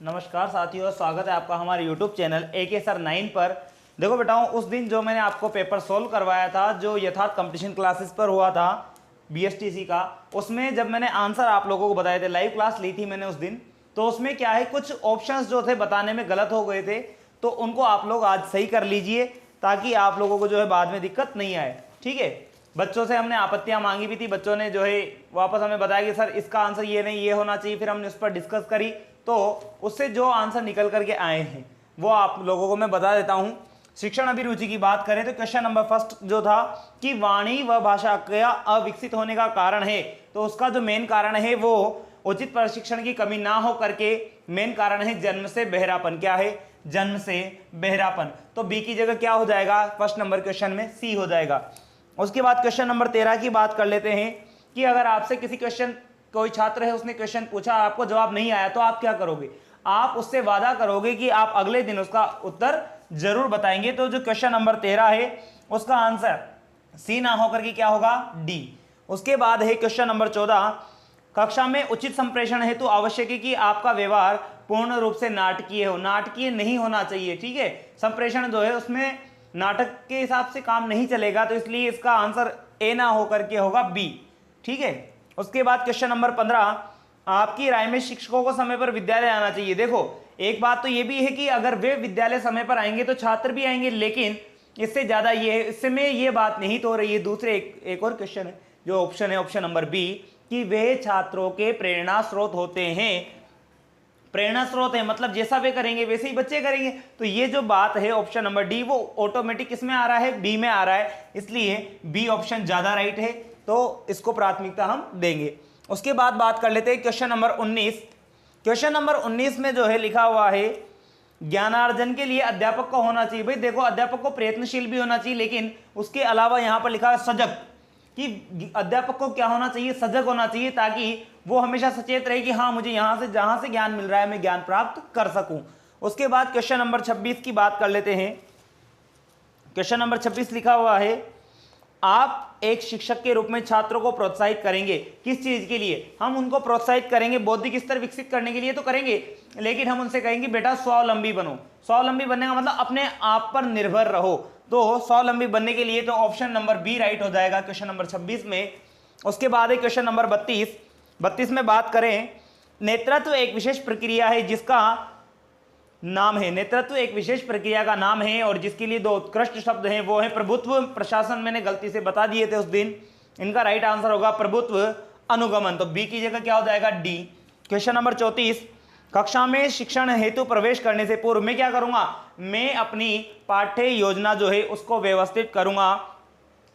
नमस्कार साथियों, स्वागत है आपका हमारे YouTube चैनल AK सर 9 पर। देखो बेटाओं, उस दिन जो मैंने आपको पेपर सोल्व करवाया था, जो यथार्थ कंपटीशन क्लासेस पर हुआ था BSTC का, उसमें जब मैंने आंसर आप लोगों को बताए थे, लाइव क्लास ली थी मैंने उस दिन, तो उसमें क्या है, कुछ ऑप्शंस जो थे बताने में गलत हो गए थे, तो उनको आप लोग आज सही कर लीजिए ताकि आप लोगों को जो है बाद में दिक्कत नहीं आए। ठीक है, बच्चों से हमने आपत्तियां मांगी भी थी, बच्चों ने जो है वापस हमें बताया कि सर इसका आंसर ये नहीं, ये होना चाहिए। फिर हमने उस पर डिस्कस करी, तो उससे जो आंसर निकल करके आए हैं वो आप लोगों को मैं बता देता हूं। शिक्षण अभिरुचि की बात करें तो क्वेश्चन नंबर फर्स्ट जो था कि वाणी व भाषा का अविकसित होने का कारण है, तो उसका जो मेन कारण है वो उचित प्रशिक्षण की कमी ना हो करके मेन कारण है जन्म से बहरापन। क्या है? जन्म से बहरापन। तो बी की जगह क्या हो जाएगा फर्स्ट नंबर क्वेश्चन में? सी हो जाएगा। उसके बाद क्वेश्चन नंबर 13 की बात कर लेते हैं कि अगर आपसे किसी क्वेश्चन, कोई छात्र है उसने क्वेश्चन पूछा, आपको जवाब नहीं आया, तो आप क्या करोगे? आप उससे वादा करोगे कि आप अगले दिन उसका उत्तर जरूर बताएंगे। तो जो क्वेश्चन नंबर 13 है उसका आंसर सी ना होकर के क्या होगा? डी। उसके बाद है क्वेश्चन नंबर 14, कक्षा में उचित संप्रेषण हेतु आवश्यक है कि आपका व्यवहार पूर्ण रूप से नाटकीय हो। नाटकीय नहीं होना चाहिए। ठीक है, संप्रेषण जो है उसमें नाटक के हिसाब से काम नहीं चलेगा, तो इसलिए इसका आंसर ए ना होकर के होगा बी। ठीक है। उसके बाद क्वेश्चन नंबर 15, आपकी राय में शिक्षकों को समय पर विद्यालय आना चाहिए। देखो, एक बात तो ये भी है कि अगर वे विद्यालय समय पर आएंगे तो छात्र भी आएंगे, लेकिन इससे ज्यादा ये है, इसमें ये बात नहीं तो हो रही है। दूसरे एक और क्वेश्चन है, जो ऑप्शन है ऑप्शन नंबर बी, कि वे छात्रों के प्रेरणा स्रोत होते हैं। प्रेरणा स्रोत है मतलब जैसा वे करेंगे वैसे ही बच्चे करेंगे। तो ये जो बात है ऑप्शन नंबर डी, वो ऑटोमेटिक किसमें आ रहा है? बी में आ रहा है, इसलिए बी ऑप्शन ज्यादा राइट है, तो इसको प्राथमिकता हम देंगे। उसके बाद बात कर लेते हैं क्वेश्चन नंबर 19। क्वेश्चन नंबर 19 में जो है लिखा हुआ है, ज्ञानार्जन के लिए अध्यापक को होना चाहिए। भाई देखो, अध्यापक को प्रयत्नशील भी होना चाहिए, लेकिन उसके अलावा यहां पर लिखा है सजग, कि अध्यापक को क्या होना चाहिए? सजग होना चाहिए, ताकि वो हमेशा सचेत रहे कि हाँ, मुझे यहां से जहां से ज्ञान मिल रहा है मैं ज्ञान प्राप्त कर सकूं। उसके बाद क्वेश्चन नंबर 26 की बात कर लेते हैं। क्वेश्चन नंबर 26 लिखा हुआ है, आप एक शिक्षक के रूप में छात्रों को प्रोत्साहित करेंगे। किस चीज के लिए? हम उनको प्रोत्साहित करेंगे, बौद्धिक स्तर विकसित करने के लिए तो करेंगे, लेकिन हम उनसे कहेंगे बेटा स्वावलंबी बनो। स्वावलंबी बनने का मतलब अपने आप पर निर्भर रहो। तो स्वावलंबी बनने के लिए तो ऑप्शन नंबर बी राइट हो जाएगा क्वेश्चन नंबर 26 में। उसके बाद है क्वेश्चन नंबर 32 में बात करें, नेतृत्व एक विशेष प्रक्रिया है जिसका नाम है, नेतृत्व एक विशेष प्रक्रिया का नाम है और जिसके लिए दो उत्कृष्ट शब्द हैं, वो है प्रभुत्व प्रशासन। मैंने गलती से बता दिए थे उस दिन, इनका राइट आंसर होगा प्रभुत्व अनुगमन। तो बी की जगह क्या हो जाएगा? डी। क्वेश्चन नंबर 34, कक्षा में शिक्षण हेतु प्रवेश करने से पूर्व मैं क्या करूंगा? मैं अपनी पाठ्य योजना जो है उसको व्यवस्थित करूंगा।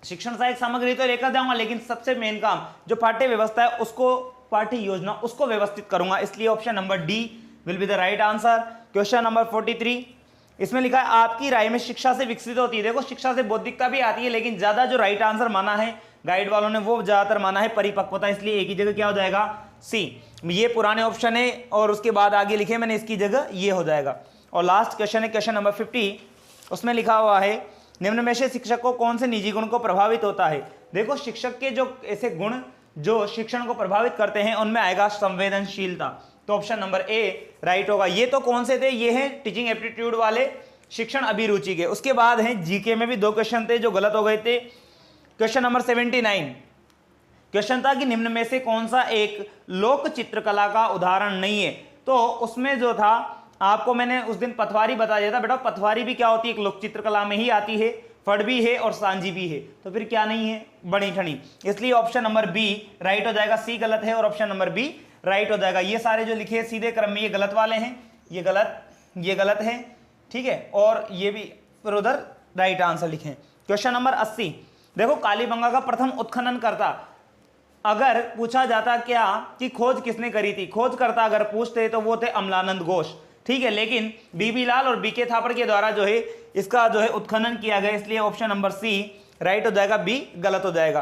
शिक्षण सहायक सामग्री तो लेकर जाऊंगा, लेकिन सबसे मेन काम जो पाठ्य व्यवस्था है उसको, पाठ्य योजना उसको व्यवस्थित करूंगा, इसलिए option number D will be the right answer. Question number 43, इसमें लिखा है, आपकी राय में शिक्षा से विकसित होती है। देखो, शिक्षा से बौद्धिकता भी आती है, लेकिन ज्यादा जो राइट आंसर माना है गाइड वालों ने वो ज्यादातर माना है परिपक्वता, इसलिए एक ही जगह क्या हो जाएगा? सी। ये पुराने ऑप्शन है और उसके बाद आगे लिखे मैंने, इसकी जगह ये हो जाएगा। और लास्ट क्वेश्चन है क्वेश्चन नंबर 50, उसमें लिखा हुआ है, निम्न में से शिक्षक को कौन से निजी गुण को प्रभावित होता है? देखो, शिक्षक के जो ऐसे गुण जो शिक्षण को प्रभावित करते हैं उनमें आएगा संवेदनशीलता, तो ऑप्शन नंबर ए राइट होगा। ये तो कौन से थे? ये हैं टीचिंग एप्टीट्यूड वाले, शिक्षण अभिरुचि के। उसके बाद है जीके में भी दो क्वेश्चन थे जो गलत हो गए थे। क्वेश्चन नंबर 79 क्वेश्चन था कि निम्न में से कौन सा एक लोक चित्रकला का उदाहरण नहीं है? तो उसमें जो था आपको मैंने उस दिन पथवारी बता दिया था। बेटा, पथवारी भी क्या होती है? एक लोक चित्रकला में ही आती है, फड़ भी है और सांझी भी है, तो फिर क्या नहीं है? बनी ठनी। इसलिए ऑप्शन नंबर बी राइट हो जाएगा। सी गलत है और ऑप्शन नंबर बी राइट हो जाएगा। ये सारे जो लिखे हैं सीधे क्रम में, ये गलत वाले हैं, ये गलत है। ठीक है, और ये भी फिर उधर राइट आंसर लिखे। क्वेश्चन नंबर 80, देखो, कालीबंगा का प्रथम उत्खनन करता अगर पूछा जाता क्या कि खोज किसने करी थी? खोजकर्ता अगर पूछते तो वो थे अमलानंद घोष। ठीक है, लेकिन बीबी लाल और बीके थापड़ के द्वारा जो है इसका जो है उत्खनन किया गया, इसलिए ऑप्शन नंबर सी राइट हो जाएगा, बी गलत हो जाएगा।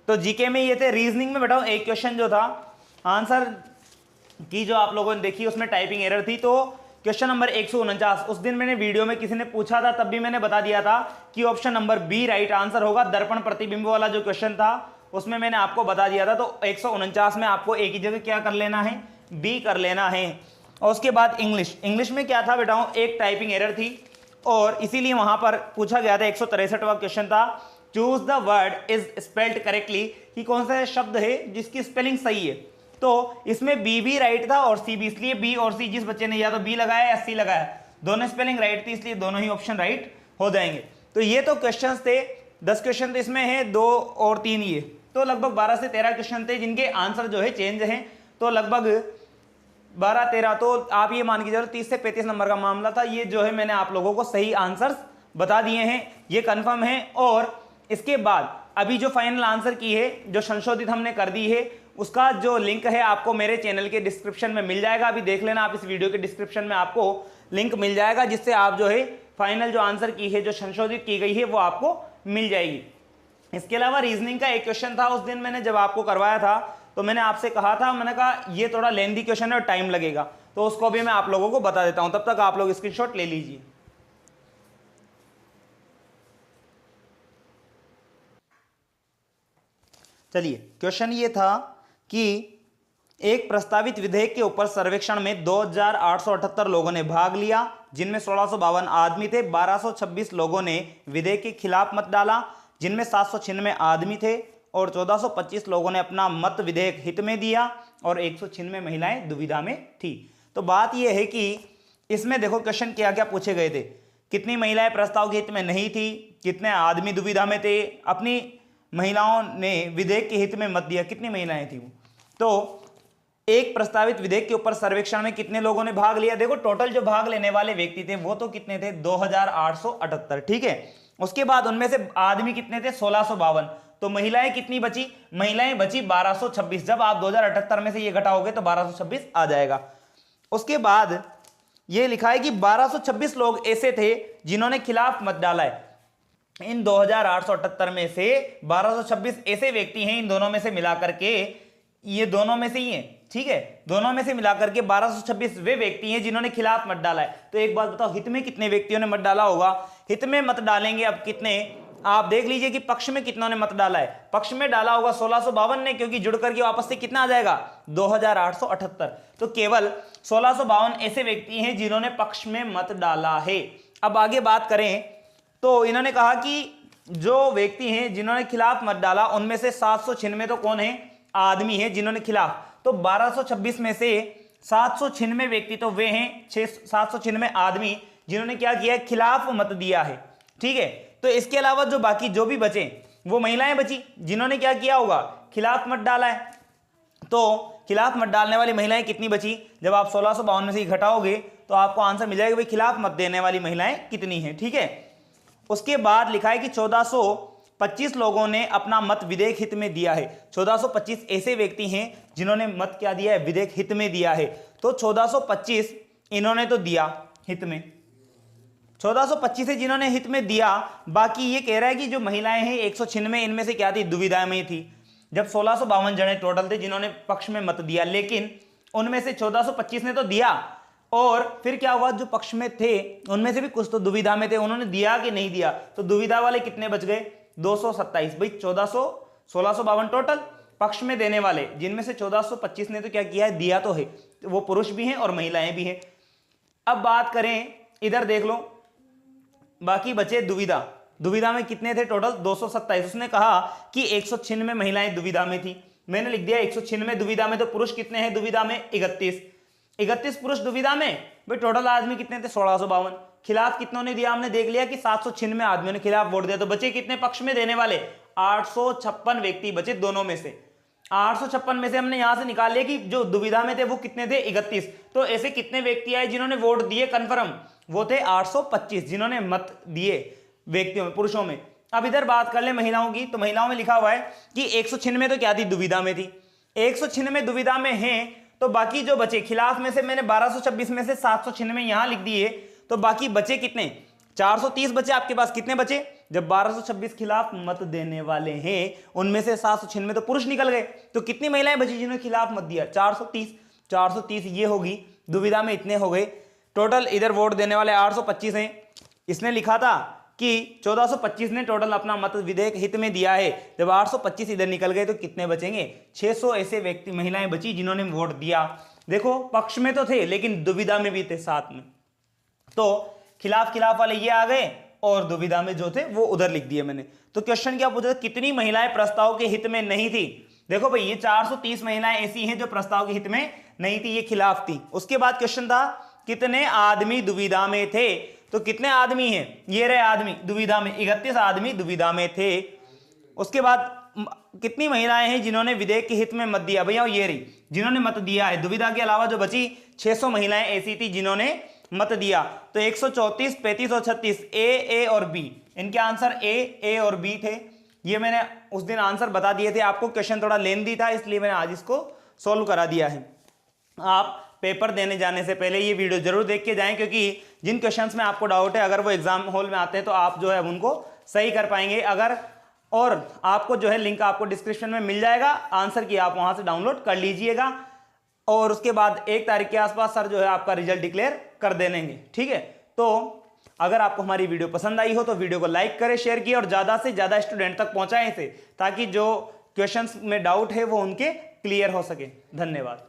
तो जीके में ये थे। रीजनिंग में बताओ, एक क्वेश्चन जो था आंसर की जो आप लोगों ने देखी उसमें टाइपिंग एरर थी, तो क्वेश्चन नंबर 149 उस दिन मैंने वीडियो में किसी ने पूछा था, तब भी मैंने बता दिया था कि option number B right answer होगा। दर्पण प्रतिबिंब वाला जो क्वेश्चन था उसमें मैंने आपको बता दिया था। तो 149 में आपको एक ही जगह क्या कर लेना है? बी कर लेना है। और उसके बाद इंग्लिश। इंग्लिश में क्या था बेटाओं, एक टाइपिंग एरर थी और इसीलिए वहां पर पूछा गया था, 163वां क्वेश्चन था, choose the word is spelled correctly, कि कौन सा शब्द है जिसकी स्पेलिंग सही है। तो इसमें बी भी राइट था और सी भी, इसलिए बी और सी, जिस बच्चे ने या तो बी लगाया या सी लगाया, दोनों स्पेलिंग राइट थी, इसलिए दोनों ही ऑप्शन राइट हो जाएंगे। तो ये तो क्वेश्चन थे, 10 क्वेश्चन तो इसमें है, 2 और 3 ये, तो लगभग 12 से 13 क्वेश्चन थे जिनके आंसर जो है चेंज हैं। तो लगभग 12-13, तो आप ये मान के चलो 30 से 35 नंबर का मामला था। ये जो है मैंने आप लोगों को सही आंसर्स बता दिए हैं, ये कंफर्म है। और इसके बाद अभी जो फाइनल आंसर की है, जो संशोधित हमने कर दी है, उसका जो लिंक है आपको मेरे चैनल के डिस्क्रिप्शन में मिल जाएगा। अभी देख लेना आप, इस वीडियो के डिस्क्रिप्शन में आपको लिंक मिल जाएगा, जिससे आप जो है फाइनल जो आंसर की है, जो संशोधित की गई है, वो आपको मिल जाएगी। इसके अलावा रीजनिंग का एक क्वेश्चन था, उस दिन मैंने जब आपको करवाया था तो मैंने आपसे कहा था, मैंने कहा ये थोड़ा लेंथी क्वेश्चन है और टाइम लगेगा, तो उसको भी मैं आप लोगों को बता देता हूं, तब तक आप लोग स्क्रीनशॉट ले लीजिए। चलिए, क्वेश्चन ये था कि एक प्रस्तावित विधेयक के ऊपर सर्वेक्षण में 2878 लोगों ने भाग लिया, जिनमें 1652 आदमी थे। 1226 लोगों ने विधेयक के खिलाफ मत डाला, जिनमें 796 आदमी थे, और 1425 लोगों ने अपना मत विधेयक हित में दिया, और 196 महिलाएं दुविधा में थी। तो बात यह है कि इसमें देखो क्वेश्चन क्या क्या पूछे गए थे, कितनी महिलाएं प्रस्ताव के हित में नहीं थी, कितने आदमी दुविधा में थे, अपनी महिलाओं ने विधेयक के हित में मत दिया, कितनी महिलाएं थी वो। तो एक प्रस्तावित विधेयक के ऊपर सर्वेक्षण में कितने लोगों ने भाग लिया, देखो टोटल जो भाग लेने वाले व्यक्ति थे वो तो कितने थे, 2878, ठीक है। उसके बाद उनमें से आदमी कितने थे, 1652, तो महिलाएं कितनी बची, महिलाएं बची 1226। जब आप 2078 में से ये घटाओगे तो 1226 आ जाएगा। उसके बाद ये लिखा है कि 1226 लोग ऐसे थे जिन्होंने खिलाफ मत डाला है। इन 2878 में से 1226 ऐसे व्यक्ति हैं, इन दोनों में से मिलाकर के, ये दोनों में से ही हैं, ठीक है, दोनों में से मिलाकर के 1226 वे व्यक्ति हैं जिन्होंने खिलाफ मत डाला है। तो एक बात बताओ, हित में कितने व्यक्तियों ने मत डाला होगा, हित में मत डालेंगे अब कितने, आप देख लीजिए कि पक्ष में कितनों ने मत डाला है। पक्ष में डाला होगा 1652 ने, क्योंकि जुड़ करके वापस से कितना आ जाएगा, 2878। तो केवल 1652 ऐसे व्यक्ति हैं जिन्होंने पक्ष में मत डाला है। अब आगे बात करें तो इन्होंने कहा कि जो व्यक्ति हैं जिन्होंने खिलाफ मत डाला, उनमें से 796 तो कौन है, आदमी है जिन्होंने खिलाफ। तो 1226 में से 796 व्यक्ति तो वे हैं, 796 आदमी जिन्होंने क्या किया है, खिलाफ मत दिया है, ठीक है। तो इसके अलावा जो बाकी जो भी बचे वो महिलाएं बची जिन्होंने क्या किया होगा, खिलाफ मत डाला है। तो खिलाफ मत डालने वाली महिलाएं कितनी बची, जब आप 1652 में से घटाओगे तो आपको आंसर मिल जाएगा भाई खिलाफ मत देने वाली महिलाएं कितनी हैं, ठीक है। उसके बाद लिखा है कि 1425 लोगों ने अपना मत विधेयक हित में दिया है। 1425 ऐसे व्यक्ति हैं जिन्होंने मत क्या दिया है, विधेयक हित में दिया है। तो 1425 इन्होंने तो दिया हित में, 1425 है जिन्होंने हित में दिया। बाकी ये कह रहा है कि जो महिलाएं हैं 196, इनमें से क्या थी, दुविधा में थी। जब 1652 जने टोटल थे जिन्होंने पक्ष में मत दिया, लेकिन उनमें से 1425 ने तो दिया, और फिर क्या हुआ, जो पक्ष में थे उनमें से भी कुछ तो दुविधा में थे, उन्होंने दिया कि नहीं दिया। तो दुविधा वाले कितने बच गए, 227। भाई 1652 टोटल पक्ष में देने वाले, जिनमें से 1425 ने तो क्या किया है, दिया तो है, वो पुरुष भी हैं और महिलाएं भी हैं। अब बात करें, इधर देख लो, बाकी बचे दुविधा। दुविधा में कितने थे टोटल, 227। उसने कहा कि 196 महिलाएं दुविधा में थी, मैंने लिख दिया 196 दुविधा में। तो पुरुष कितने हैं दुविधा में, 31 पुरुष दुविधा में। भाई टोटल आदमी कितने थे, 1652। खिलाफ कितनों ने दिया, हमने देख लिया कि 796 आदमियों ने खिलाफ वोट दिया। तो बचे कितने पक्ष में देने वाले, 856 व्यक्ति बचे दोनों में से। 856 में से हमने यहां से निकाल लिया कि जो दुविधा में थे वो कितने थे, 31। तो ऐसे कितने व्यक्ति आए जिन्होंने वोट दिए कन्फर्म, वो थे 825 जिन्होंने मत दिए व्यक्तियों में, पुरुषों में। अब इधर बात कर ले महिलाओं की, तो महिलाओं में लिखा हुआ है कि 196 तो क्या थी, दुविधा में थी। 196 दुविधा में हैं, तो बाकी जो बचे खिलाफ में से मैंने 1226 में से 796 यहां लिख दिए, तो बाकी बचे कितने, 430 बचे आपके पास। कितने बचे, जब 1226 खिलाफ मत देने वाले हैं, उनमें से 796 तो पुरुष निकल गए, तो कितनी महिलाएं बची जिन्होंने खिलाफ मत दिया, 430 ये होगी, दुविधा में इतने हो गए टोटल। इधर वोट देने वाले 825 हैं। इसने लिखा था कि 1425 ने टोटल अपना मत विधेयक हित में दिया है, जब 825 इधर निकल गए तो कितने बचेंगे, 600 ऐसे व्यक्ति महिलाएं बची जिन्होंने वोट दिया। देखो पक्ष में तो थे लेकिन दुविधा में भी थे साथ में, तो खिलाफ खिलाफ वाले ये आ गए और दुविधा में जो थे वो उधर लिख दिए मैंने। तो क्वेश्चन क्या पूछा, कितनी महिलाएं प्रस्ताव के हित में नहीं थी। देखो भाई ये 430 महिलाएं ऐसी हैं जो प्रस्ताव के हित में नहीं थी, ये खिलाफ थी। उसके बाद क्वेश्चन था कितने आदमी दुविधा में थे, तो कितने आदमी हैं, ये रहे आदमी दुविधा में, 31 आदमी दुविधा में थे। उसके बाद कितनी महिलाएं हैं जिन्होंने विधेयक के हित में मत दिया, भैया ये रही जिन्होंने मत दिया है। दुविधा के अलावा जो बची 600 महिलाएं ऐसी थी जिन्होंने मत दिया। तो 134, 35 और 36 ए और बी, इनके आंसर ए और बी थे। ये मैंने उस दिन आंसर बता दिए थे आपको, क्वेश्चन थोड़ा लेंथी था इसलिए मैंने आज इसको सॉल्व करा दिया है। आप पेपर देने जाने से पहले ये वीडियो जरूर देख के जाएं, क्योंकि जिन क्वेश्चंस में आपको डाउट है अगर वो एग्जाम हॉल में आते हैं तो आप जो है उनको सही कर पाएंगे। अगर और आपको जो है लिंक आपको डिस्क्रिप्शन में मिल जाएगा आंसर की, आप वहां से डाउनलोड कर लीजिएगा और उसके बाद 1 तारीख के आसपास सर जो है आपका रिजल्ट डिक्लेयर कर देंगे, ठीक है। तो अगर आपको हमारी वीडियो पसंद आई हो तो वीडियो को लाइक करें, शेयर किए और ज्यादा से ज्यादा स्टूडेंट तक पहुंचाएं इसे, ताकि जो क्वेश्चंस में डाउट है वो उनके क्लियर हो सके। धन्यवाद।